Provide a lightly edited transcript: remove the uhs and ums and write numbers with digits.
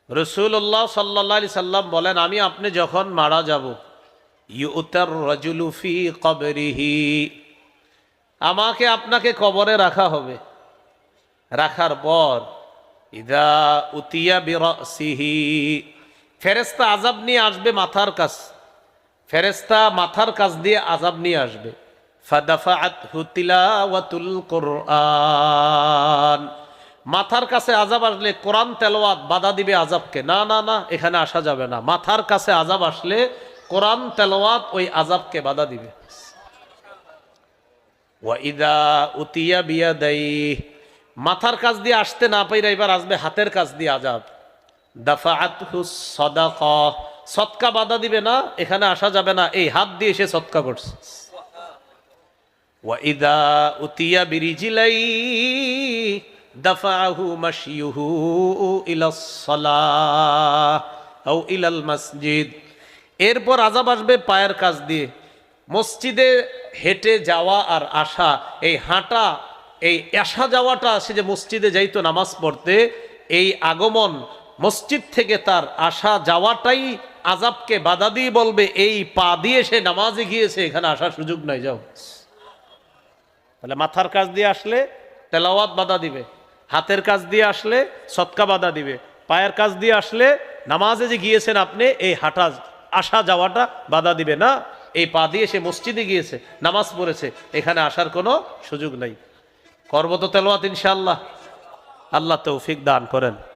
রাসূলুল্লাহ সাল্লাল্লাহু আলাইহি সাল্লাম বলেন, আমি আপনি যখন মারা যাব, ইউতার রাজুলু ফি কবরিহি, আমাকে আপনাকে কবরে রাখা হবে। রাখার পর ইদা উতিয়া বিরাসিহি, ফেরেশতা আযাব নিয়ে আসবে মাথার কাছ, ফেরেশতা মাথার কাছ দিয়ে আযাব নিয়ে আসবে। ফাদাফাআতহু তিলাওয়াতুল কুরআন, মাথার কাছে আযাব আসলে কোরআন তেলাওয়াত বাধা দিবে আযাবকে, না না না, এখানে আসা যাবে না। মাথার কাছে আযাব আসলে কোরআন তেলাওয়াত ওই আযাবকে বাধা দিবে। ওয়া ইদা উতিয়া বিয়াদাইহি, মাথার কাছ দিয়ে আসতে না পাইরা এবার আসবে হাতের কাছ দিয়ে আযাব। দাফাআতহু সাদাকা, সদকা বাধা দিবে না, এখানে আসা যাবে না, এই হাত দিয়ে সে সদকা করছে। ওয়া ইদা উতিয়া বিরিজিলাইহি দাফাআহু মাশিয়ুহু ইলাস সালাহ আও ইলাল মসজিদ, এরপর আযাব আসবে পায়ের কাছ দিয়ে। মসজিদে হেঁটে যাওয়া আর আসা, এই হাঁটা, এই আসা যাওয়াটা, সে যে মসজিদে যাইতো নামাজ পড়তে, এই আগমন মসজিদ থেকে তার আসা যাওয়াটাই আযাবকে বাধা দিয়ে বলবে, এই পা দিয়ে সে নামাজে গিয়েছে, এখানে আসার সুযোগ নাই, যাও। তাহলে মাথার কাছ দিয়ে আসলে তেলাওয়াত বাধা দিবে, হাতের কাছ দিয়ে আসলে সদকা বাধা দিবে, পায়ের কাছ দিয়ে আসলে নামাজে যে গিয়েছেন আপনি, এই হাঁটা আসা যাওয়াটা বাধা দিবে না। এই পা দিয়ে সে মসজিদে গিয়েছে, নামাজ পড়েছে, এখানে আসার কোনো সুযোগ নাই। করব তো তেলাওয়াত ইনশাআল্লাহ। আল্লাহ তৌফিক দান করেন।